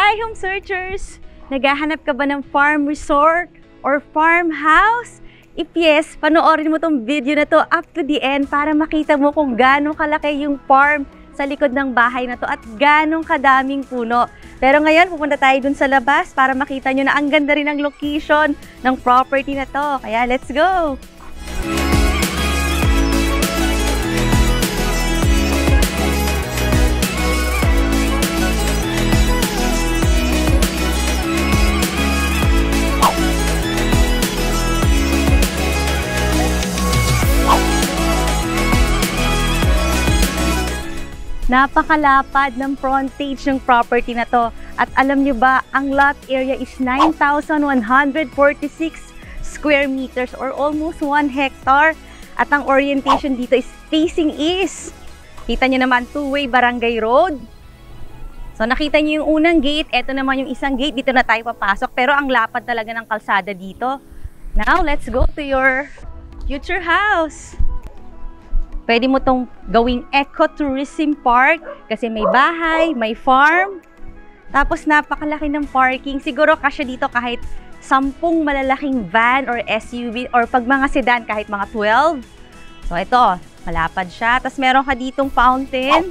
Hi, home searchers! Naghahanap ka ba ng farm resort or farmhouse? If yes, panoorin mo tong video na to up to the end para makita mo kung gaano kalaki yung farm sa likod ng bahay na to at ganong kadaming puno. Pero ngayon, pupunta tayo dun sa labas para makita nyo na ang ganda rin ng location ng property na to. Kaya let's go! Napakalapad ng frontage ng property na to. At alam nyo ba, ang lot area is 9,146 square meters or almost 1 hectare. At ang orientation dito is facing east. Kita nyo naman, two-way barangay road. So nakita nyo yung unang gate, eto naman yung isang gate, dito na tayo papasok. Pero ang lapad talaga ng kalsada dito. Now, let's go to your future house. Pwede mo tong gawing ecotourism park kasi may bahay, may farm. Tapos napakalaki ng parking. Siguro kasya dito kahit 10 malalaking van or SUV or pag mga sedan kahit mga 12. So ito, malapad siya. Tapos meron ka ditong fountain.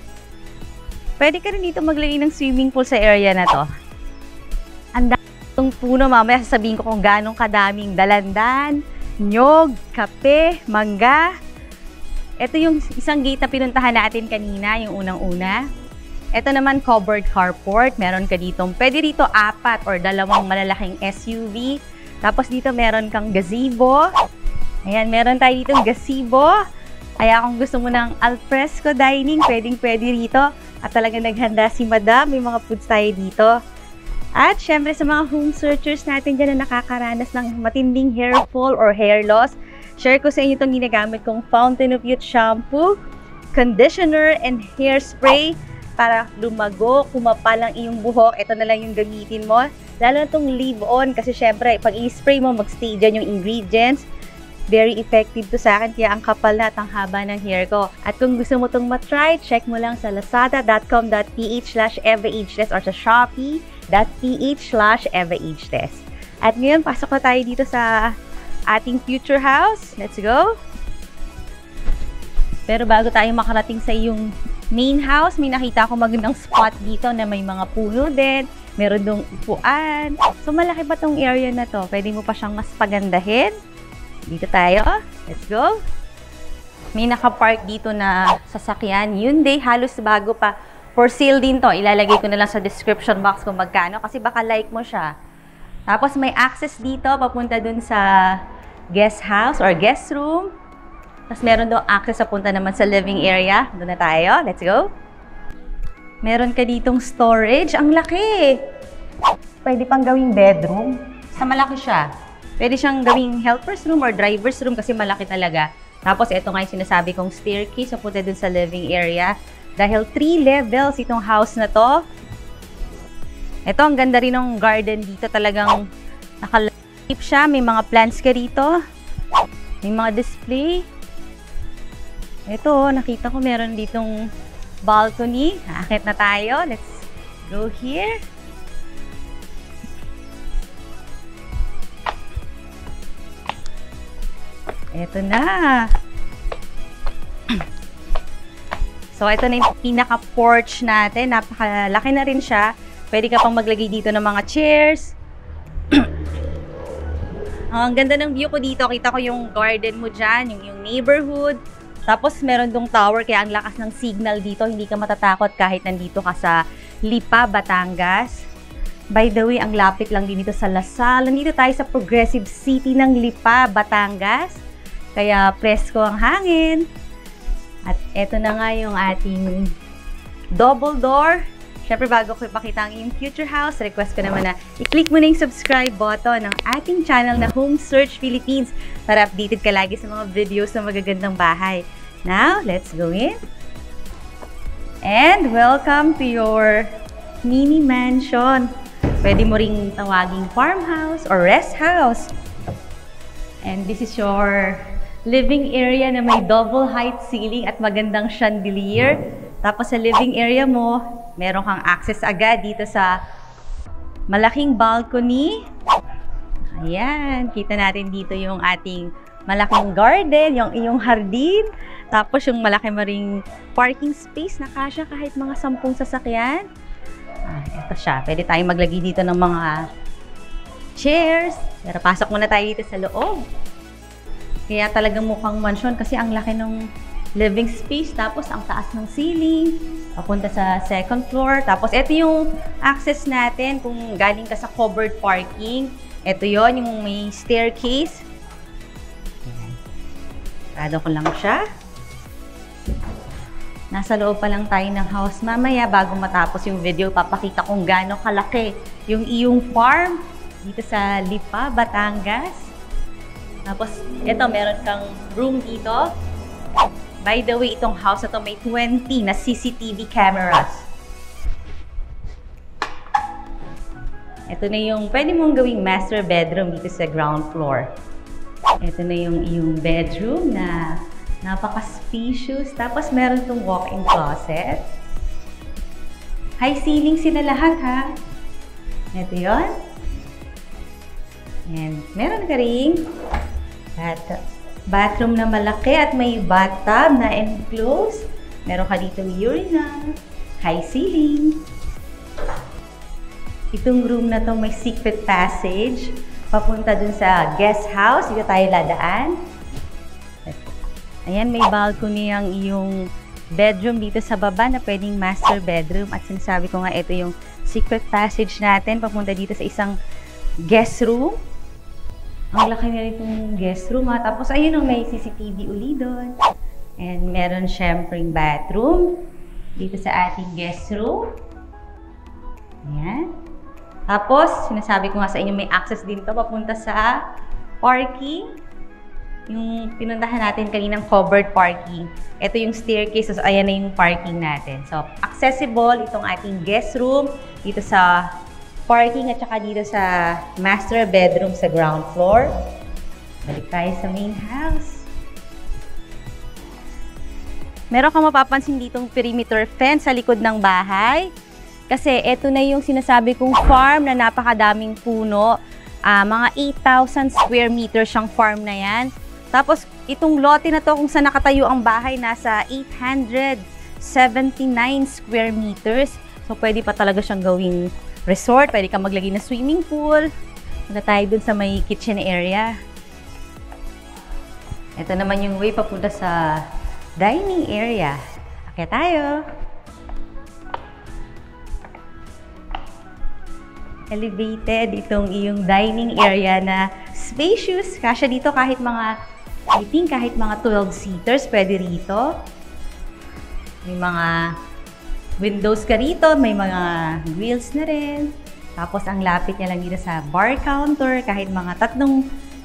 Pwede ka rin dito maglagay ng swimming pool sa area na to. Ang daming puno, mamaya sasabihin ko kung ganong kadaming dalandan, nyog, kape, mangga. Ito yung isang gate na pinuntahan natin kanina, yung unang-una. Ito naman covered carport. Meron ka ditong, pwede dito 4 or 2 malalaking SUV. Tapos dito meron kang gazebo. Ayan, meron tayo ditong gazebo. Kaya kung gusto mo ng alfresco dining, pwedeng-pwede rito. At talaga naghanda si Madam, may mga foods tayo dito. At syempre sa mga home searchers natin dyan na nakakaranas ng matinding hair fall or hair loss, share ko sa inyo itong ginagamit kong Fountain of Youth shampoo, conditioner, and hairspray para lumago, kumapal ang iyong buhok. Ito na lang yung gamitin mo. Lalo na itong leave-on kasi syempre pag i-spray mo, mag-stay dyan yung ingredients. Very effective to sa akin kaya ang kapal na at ang haba ng hair ko. At kung gusto mo itong matry, check mo lang sa lazada.com.ph/evaagetest or sa shopee.ph/evaagetest. At ngayon, pasok na tayo dito sa ating future house. Let's go! Pero bago tayo makarating sa iyong main house, may nakita ko magandang spot dito na may mga puno din. Meron dong upuan. So malaki pa tong area na to. Pwede mo pa siyang mas pagandahin. Dito tayo. Let's go! May nakapark dito na sasakyan. Hyundai, halos bago pa. For sale din to. Ilalagay ko na lang sa description box kung magkano kasi baka like mo siya. Tapos may access dito papunta dun sa guest house or guest room. Tapos meron daw access papunta naman sa living area. Doon na tayo. Let's go. Meron ka ditong storage. Ang laki! Pwede pang gawing bedroom. Sa malaki siya. Pwede siyang gawing helper's room or driver's room kasi malaki talaga. Tapos ito nga yung sinasabi kong staircase papunta dun sa living area. Dahil 3 levels itong house na to. Ito, ang ganda rin ng garden dito. Talagang nakalip siya. May mga plants ka rito. May mga display. Ito, nakita ko meron ditong balcony. Aakit na tayo. Let's go here. Ito na. So, ito na yung pinaka-porch natin. Napakalaki na rin siya. Pwede ka pang maglagay dito ng mga chairs. Ang ganda ng view ko dito. Kita ko yung garden mo dyan, yung neighborhood. Tapos meron dong tower kaya ang lakas ng signal dito. Hindi ka matatakot kahit nandito ka sa Lipa, Batangas. By the way, ang lapit lang din dito sa Lasal. Nandito tayo sa progressive city ng Lipa, Batangas. Kaya presko ang hangin. At eto na nga yung ating double door. Siyempre, bago ko ipakita ang iyong future house, request ko naman na i-click mo na yung subscribe button ng ating channel na Home Search Philippines para updated ka lagi sa mga videos na magagandang bahay. Now, let's go in. And welcome to your mini mansion. Pwede mo ring tawaging farmhouse or rest house. And this is your living area na may double height ceiling at magandang chandelier. Tapos sa living area mo, meron kang access agad dito sa malaking balcony. Ayan, kita natin dito yung ating malaking garden, yung iyong hardin. Tapos yung malaki maring parking space na kasya kahit mga 10 sasakyan. Ito siya. Pwede tayong maglagay dito ng mga chairs. Pero pasok muna tayo dito sa loob. Kaya talagang mukhang mansion kasi ang laki ng living space. Tapos ang taas ng ceiling. Papunta sa second floor. Tapos ito yung access natin kung galing ka sa covered parking. Ito yon yung may staircase. Sarado ko lang siya. Nasa loob pa lang tayo ng house. Mamaya, bago matapos yung video, papakita kung gaano kalaki yung iyong farm dito sa Lipa, Batangas. Tapos, ito, meron kang room dito. By the way, itong house na to may 20 na CCTV cameras. Ito na yung pwede mong gawing master bedroom dito sa ground floor. Ito na yung iyong bedroom na napaka-spacious. Tapos meron itong walk-in closet. High ceiling sila lahat, ha? Ito yun. And meron ka ring bathroom na malaki at may bathtub na enclosed. Meron ka dito urinal. High ceiling. Itong room na to may secret passage. Papunta dun sa guest house. Dito tayo ladaan. Ayan, may balcony ang iyong bedroom dito sa baba na pwedeng master bedroom. At sinasabi ko nga, ito yung secret passage natin. Papunta dito sa isang guest room. Ang laki na itong guest room, ha. Tapos, ayun ang may CCTV uli doon. And meron syempreng bathroom dito sa ating guest room. Ayan. Tapos, sinasabi ko nga sa inyo, may access din to papunta sa parking. Yung pinuntahan natin kaninang covered parking. Ito yung staircase. So, ayan na yung parking natin. So, accessible itong ating guest room dito sa parking at saka dito sa master bedroom sa ground floor. Balik tayo sa main house. Meron kang mapapansin ditong perimeter fence sa likod ng bahay. Kasi ito na yung sinasabi kong farm na napakadaming puno. Mga 8,000 square meters siyang farm na yan. Tapos, itong lote na to kung saan nakatayo ang bahay, nasa 879 square meters. So, pwede pa talaga siyang gawing resort. Pwede ka maglagay ng swimming pool. Punta tayo dun sa may kitchen area. Ito naman yung way papunta sa dining area. Akyat tayo. Elevated itong iyong dining area na spacious. Kasya dito kahit mga, I think kahit mga 12 seaters pwede rito. May mga windows ka rito, may mga grills na rin. Tapos ang lapit niya lang dito sa bar counter, kahit mga 3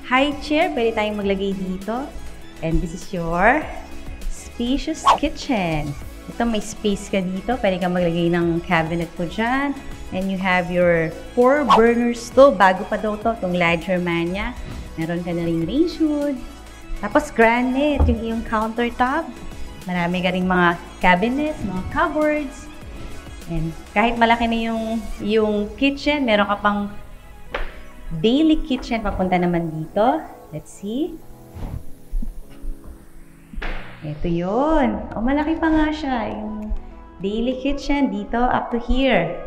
high chair pwede tayong maglagay dito. And this is your spacious kitchen. Ito may space ka dito, pwede kang maglagay ng cabinet po dyan. And you have your 4-burner stove. Bago pa daw to, itong Lagerman niya. Meron ka na rin range hood. Tapos granite, yung iyong countertop. Marami ka rin mga cabinet, mga cupboards. And kahit malaki na yung kitchen, meron ka pang daily kitchen. Papunta naman dito. Let's see. Ito yun. O, malaki pa nga siya. Yung daily kitchen dito up to here.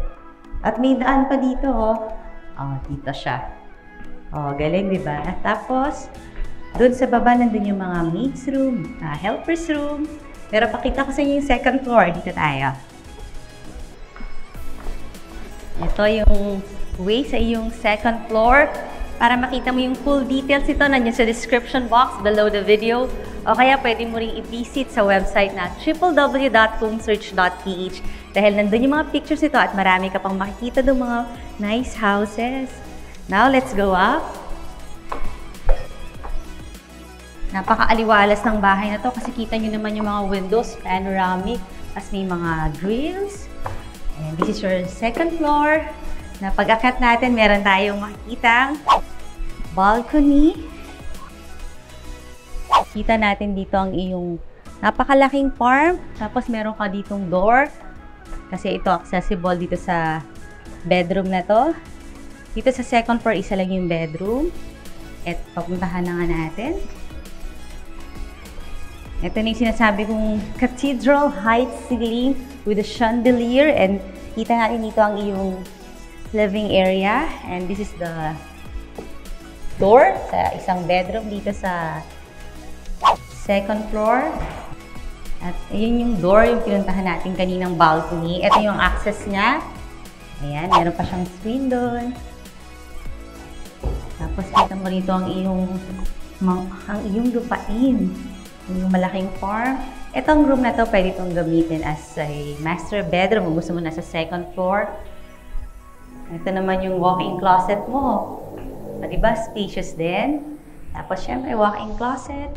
At may daan pa dito, oh. Oh, dito siya. Oh, galing, di ba? Tapos, doon sa baba, nandun yung mga maid's room, helper's room. Pero pakita ko sa inyo yung second floor. Dito tayo. Ito yung way sa iyong second floor. Para makita mo yung full details ito, nandiyan sa description box below the video. O kaya pwede mo rin i-visit sa website na www.homesearch.ph dahil nandun yung mga pictures ito at marami ka pang makikita ng mga nice houses. Now, let's go up. Napaka-aliwalas ng bahay na to kasi kita nyo naman yung mga windows, panoramic, as may mga grills. And this is your second floor. Na pag-akyat natin, meron tayong makikitang balcony. Kita natin dito ang iyong napakalaking farm. Tapos meron ka ditong door. Kasi ito accessible dito sa bedroom na to. Dito sa second floor, isa lang yung bedroom. At papuntahan na nga natin. Ito na yung sinasabi kong cathedral height ceiling with a chandelier. And kita natin dito ang iyong living area. And this is the door sa isang bedroom dito sa second floor. At ayun yung door, yung pinuntahan natin kaninang balcony. Ito yung access niya. Ayan, meron pa siyang screen doon. Tapos kita mo rito ang iyong lupain. Yung malaking farm. Itong room na to, pwede itong gamitin as a master bedroom. Kung gusto mo nasa second floor. Ito naman yung walk-in closet mo. Diba? Spacious din. Tapos syempre, walk-in closet.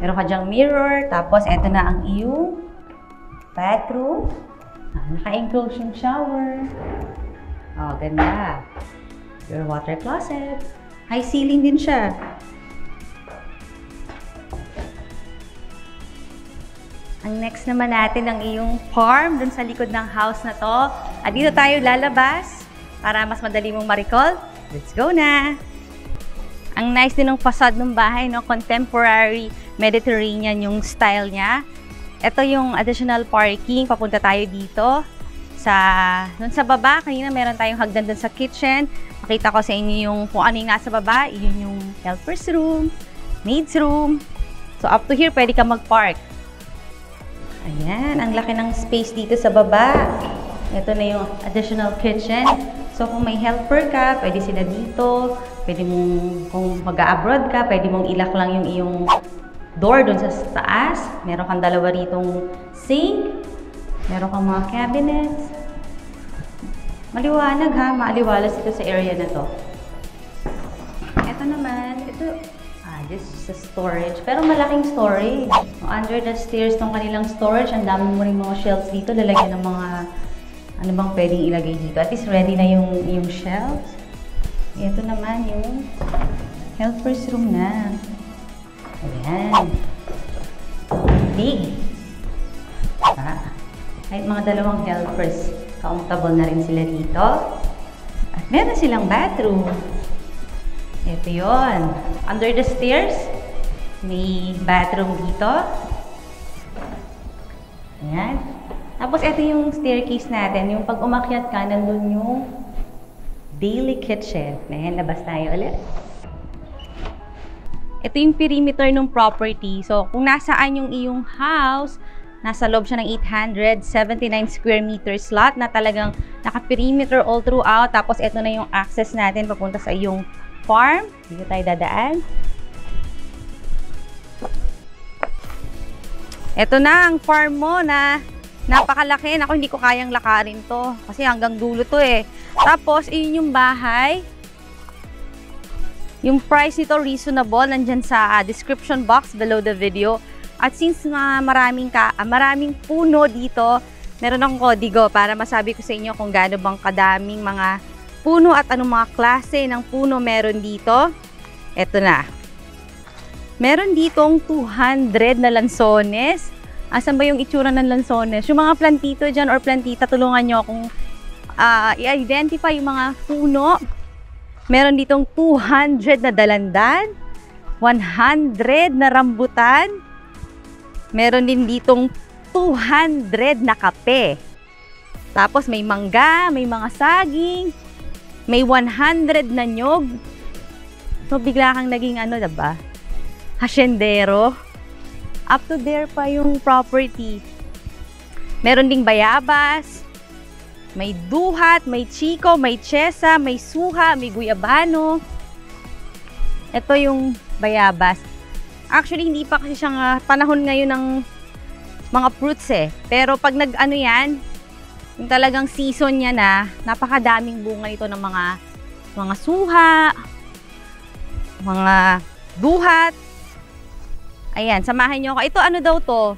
Meron ka dyang mirror. Tapos ito na ang iyong bathroom. Naka-enclose yung shower. Oh, ganda. Your water closet. High ceiling din siya. Ang next naman natin ang iyong farm dun sa likod ng house na to. At dito tayo lalabas para mas madali mong ma-recall. Let's go na! Ang nice din ng facade ng bahay, no? Contemporary Mediterranean yung style niya. Ito yung additional parking. Papunta tayo dito. Dun sa baba, kanina meron tayong hagdan dun sa kitchen. Makita ko sa inyo yung kung ano yung nasa baba. Yun yung helper's room, maid's room. So up to here, pwede ka mag-park. Ayan, ang laki ng space dito sa baba. Ito na yung additional kitchen. So kung may helper ka, pwede sila dito. Pwede mong, kung mag-a-abroad ka, pwede mong ilak lang yung iyong door dun sa taas. Meron kang dalawa ritong sink. Meron kang mga cabinets. Maliwanag ha, maaliwalas ito sa area na to. Ito naman, this is a storage. Pero malaking storage. Under the stairs ng kanilang storage, ang dami mo rin mga shelves dito. Lalagyan ng mga ano bang pwedeng ilagay dito. At least ready na yung shelves. Ito naman yung helper's room na. Ayan. Big. Kahit mga dalawang helpers, comfortable na rin sila dito. At meron silang bathroom. Ito yun. Under the stairs, may bathroom dito. Ayan. Tapos ito yung staircase natin. Yung pag umakyat ka, nandun yung daily kitchen. Ayan, labas tayo ulit. Ito yung perimeter ng property. So, kung nasaan yung iyong house, nasa loob siya ng 879 square meters lot na talagang naka-perimeter all throughout. Tapos ito na yung access natin papunta sa iyong farm. Dito tayo dadaan. Ito na ang farm mo na napakalaki. Ako hindi ko kayang lakarin to kasi hanggang dulo to eh. Tapos iyon yung bahay. Yung price nito reasonable, nandyan sa description box below the video. At since maraming puno dito, meron akong kodigo para masabi ko sa inyo kung gaano bang kadaming mga puno at anong mga klase ng puno meron dito. Eto na. Meron ditong 200 na lansones. Asan ba yung itsura ng lansones? Yung mga plantito dyan or plantita, tulungan nyo akong i-identify yung mga puno. Meron ditong 200 na dalandan, 100 na rambutan, meron din ditong 200 na kape. Tapos may mangga, may mga saging, may 100 na nyog. So bigla kang naging ano, diba? Hasyendero. Up to there pa yung property. Meron ding bayabas, may duhat, may chiko, may chesa, may suha, may guyabano. Ito yung bayabas. Actually, hindi pa kasi siyang panahon ngayon ng mga fruits eh. Pero pag nag-ano yan, yung talagang season niya na, napakadaming bunga nito ng mga suha, mga duhat. Ayan, samahan nyo ako. Ito ano daw to?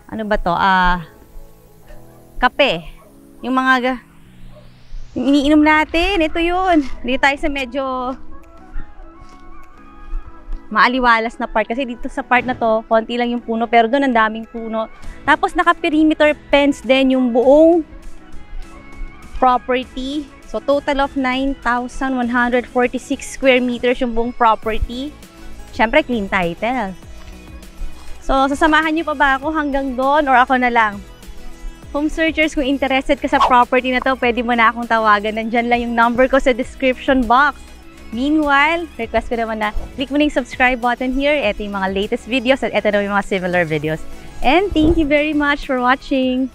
Ano ba to? Kape. Yung mga yung iniinom natin, ito yun. Dito tayo sa medyo maaliwalas na part. Kasi dito sa part na to, konti lang yung puno. Pero doon ang daming puno. Tapos naka-perimeter fence din yung buong property. So, total of 9,146 square meters yung buong property. Siyempre, clean title. So, sasamahan niyo pa ba ako hanggang doon or ako na lang? Home searchers, kung interested ka sa property na to, pwede mo na akong tawagan. Nandyan lang yung number ko sa description box. Meanwhile, request ko naman na click mo na yung subscribe button here. Ito yung mga latest videos at ito na yung mga similar videos. And thank you very much for watching!